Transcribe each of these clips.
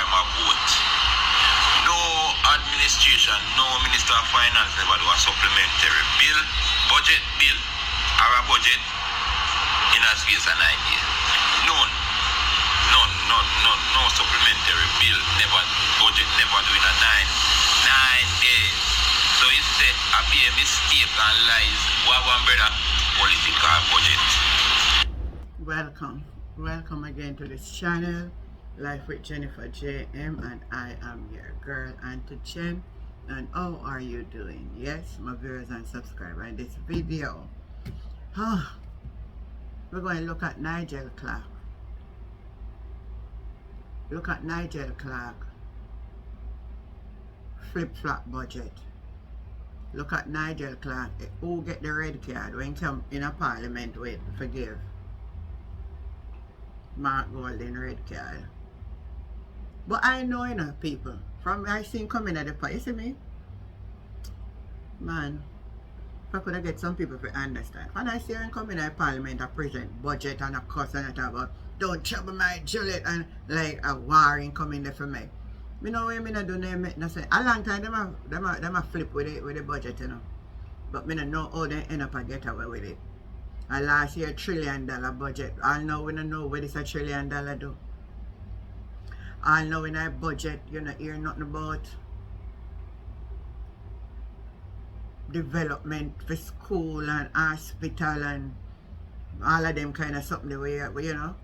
time of vote. No administration, no Minister of Finance never do a supplementary bill, budget bill, or a budget in a space of 9 days. None, no supplementary bill, never budget, never do in a 9 days. So it's a be a mistake and lies. What one brother, political budget. Welcome again to this channel, Life with Jennifer JM, and I am your girl Auntie Jen. And how are you doing? Yes, my viewers and subscribers. In this video, we're going to look at Nigel Clark. Look at Nigel Clark flip-flop budget. Look at Nigel Clark, who get the red card when come in a parliament with forgive. Mark Golden red card. But I know people from I seen coming at the party. You see me? Man, if I could have get some people to understand. When I see them coming at parliament, I present budget and a cuss and I talk about don't trouble my Juliet and like a warring coming there for me. Me know what I do no say. A long time them a flip with the budget, you know. But me don't know how they end up and get away with it. And last year $1 trillion budget. All now we don't know what this $1 trillion do. All now in our budget, you don't hear nothing about development for school and hospital and all of them kind of something the way, you know.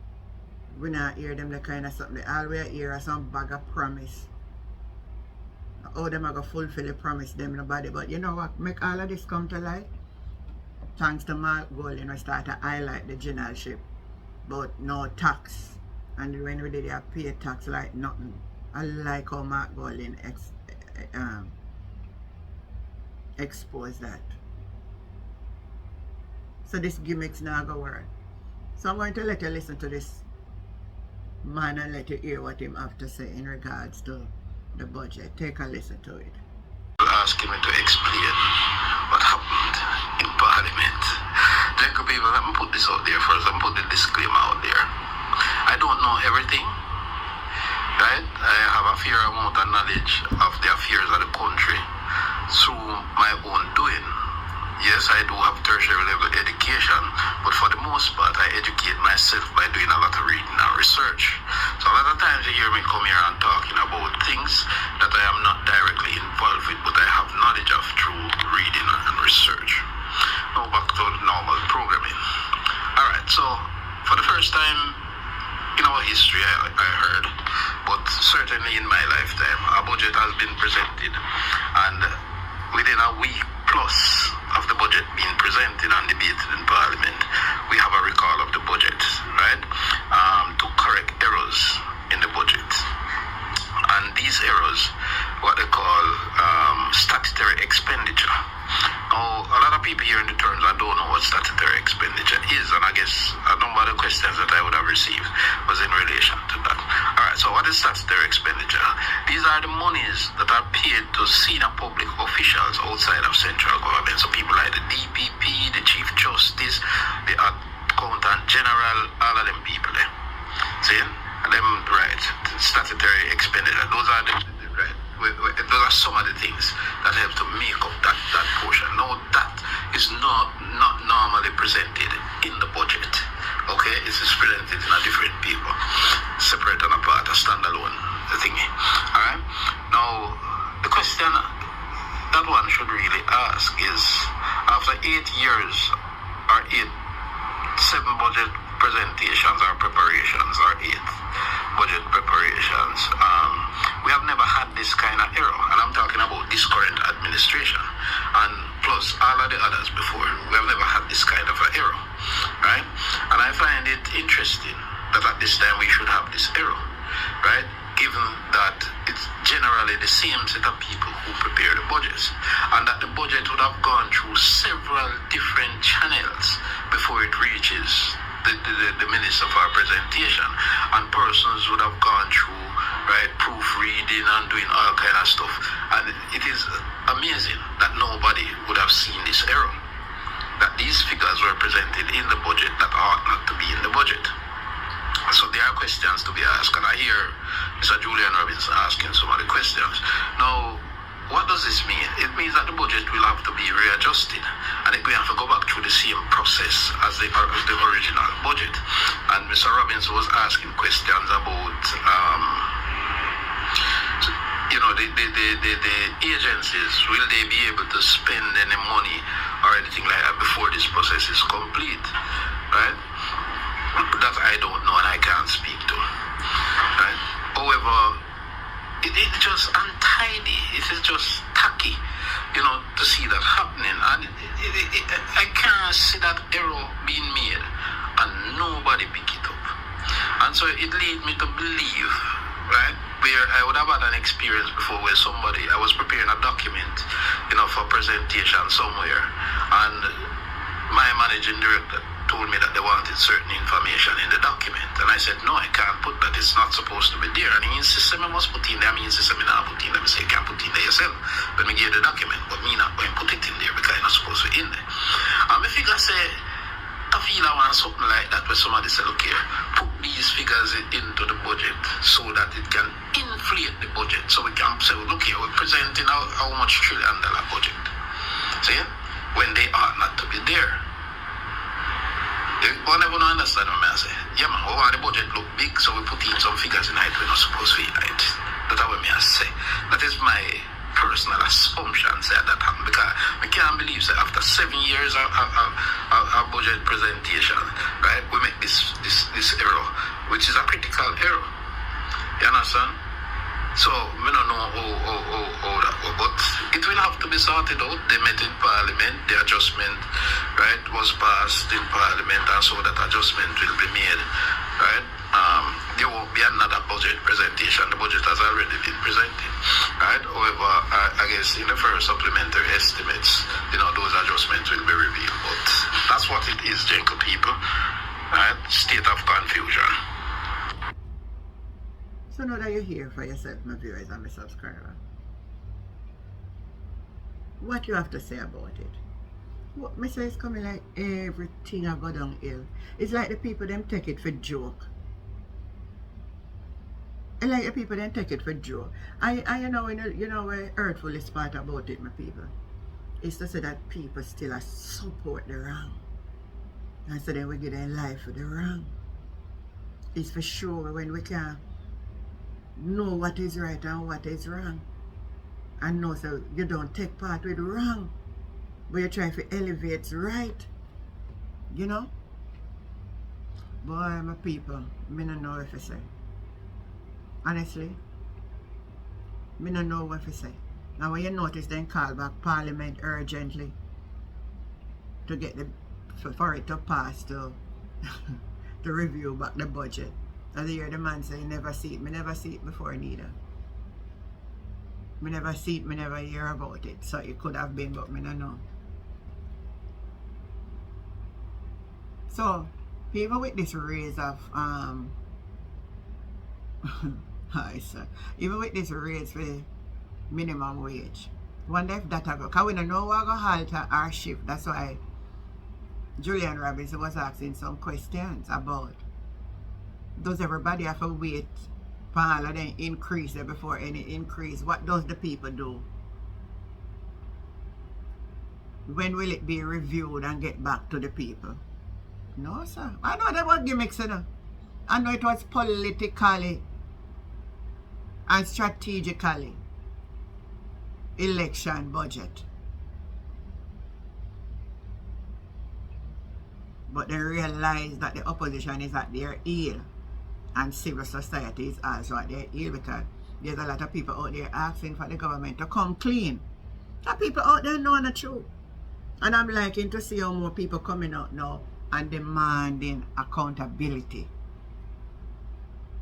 We not hear them the kind of something. All we hear is some bag of promise. How them are going to fulfill the promise them nobody. But you know what? Make all of this come to light. Thanks to Mark Golden, we start to highlight the generalship. But no tax. And when we did it, pay tax like nothing. I like how Mark Golden exposed that. So this gimmick's not going to work. So I'm going to let you listen to this man and let you hear what him have to say in regards to the budget. Take a listen to it. Asking me to explain what happened in Parliament. Jacob, people, let me put this out there first. Let me put the disclaimer out there. I don't know everything, right? I have a fair amount of knowledge of the affairs of the country through my own doing. Yes, I do have tertiary level education, but for the most part, I educate myself by doing a lot of reading and research. So a lot of times you hear me come here and talking about things that I am not directly involved with, but I have knowledge of through reading and research. Now back to normal programming. Alright, so for the first time in our history, I heard, but certainly in my lifetime, a budget has been presented, and within a week plus of the budget being presented and debated in Parliament, we have a recall of the budget, right? To correct errors in the budget. And these errors, what they call statutory expenditure. Now, a lot of people here in the terms, I don't know what statutory expenditure is, and I guess a number of the questions that I would have received was in relation to that. Alright, so what is statutory expenditure? These are the monies that are paid to senior public officials outside of central government. So people like the DPP, the Chief Justice, the Accountant General, all of them people there. See? And them, right, statutory expenditure. Those are the right. Those are some of the things that help to make up that portion. Now that is not normally presented in the budget. Okay, it is presented in a different paper, separate and apart, a standalone thingy. Alright? Now the question that one should really ask is, after 8 years or 7 budget presentations or preparations or 8 budget preparations, we have never had this kind of error, and I'm talking about this current administration and plus all of the others before. We have never had this kind of an error, right? And I find it interesting that at this time we should have this error, right? Given that it's generally the same set of people who prepare the budgets, and that the budget would have gone through several different channels before it reaches the minutes of our presentation, and persons would have gone through, right, proofreading and doing all kind of stuff. And it is amazing that nobody would have seen this error, that these figures were presented in the budget that ought not to be in the budget. So there are questions to be asked, and I hear Mr. Julian Robinson asking some of the questions. Now, what does this mean? It means that the budget will have to be readjusted, and we have to go back through the same process as the original budget. And Mr. Robinson was asking questions about, the agencies. Will they be able to spend any money or anything like that before this process is complete, right? That I don't know and I can't speak to, right? However, it's just untidy. It is just tacky, to see that happening. And I can't see that error being made and nobody pick it up. And so it leads me to believe, right, where I would have had an experience before where I was preparing a document, for presentation somewhere, and my managing director told me that they wanted certain information in the document, and I said, no, I can't put that, it's not supposed to be there. And he insisted I must put in there. I insisted I not put in there. I say, you can't put in there yourself when we give the document, but me not going to put it in there because I'm not supposed to be in there. And I figure say, I feel I want something like that where somebody said, look here, put these figures into the budget so that it can inflate the budget, so we can say, look here, we're presenting how much $1 trillion budget. See, when they ought not to be there. One never understand what I say. Yeah, man, we want the budget look big, so we put in some figures in it we're not supposed to be in it. That's what I say. That is my personal assumption that happened, because I can't believe that after 7 years of budget presentation, right, we make this error, which is a critical error. You understand? So we don't know how that go, but it will have to be sorted out. They met in Parliament, the adjustment, right, was passed in Parliament, and so that adjustment will be made, right? There won't be another budget presentation. The budget has already been presented, right? However, I guess in the first supplementary estimates, those adjustments will be revealed. But that's what it is, gentle people, right? State of confusion. So now that you're here for yourself, my viewers and my subscribers, what you have to say about it? What me say is coming like everything I go downhill. It's like the people them take it for joke. And like the people them take it for joke. I what hurtfulest part about it, my people, is to say that people still support the wrong. And so then we give their life for the wrong. It's for sure when we can know what is right and what is wrong, and know so you don't take part with wrong, but you try to elevate right, Boy, my people, me don't know what to say. Honestly, me don't know what to say. Now when you notice, then call back Parliament urgently to get for it to pass to to review back the budget. As you hear the man say, never see it. Me never see it before neither. Me never see it, me never hear about it. So it could have been, but me don't know. So, even with this raise of even with this raise for minimum wage, wonder if that go, because we don't know what going to alter our shift. That's why Julian Robinson was asking some questions about, does everybody have to wait for all of them increase there before any increase? What does the people do? When will it be reviewed and get back to the people? No, sir. I know that was gimmicks, I know it was politically and strategically election budget. But they realize that the opposition is at their heel, and civil society is also at their heel, because there's a lot of people out there asking for the government to come clean. The people out there know the truth. And I'm liking to see how more people coming out now and demanding accountability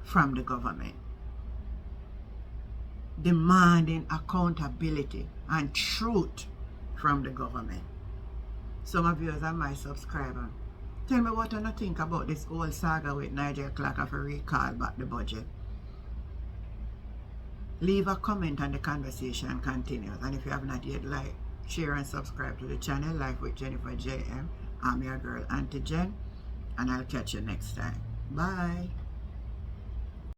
from the government. Demanding accountability and truth from the government. Some of you are my subscribers. Tell me what you think about this whole saga with Nigel Clark of a recall back the budget. Leave a comment and the conversation continues. And if you have not yet, like, share and subscribe to the channel Life with Jennifer JM. I'm your girl Auntie Jen, and I'll catch you next time. Bye.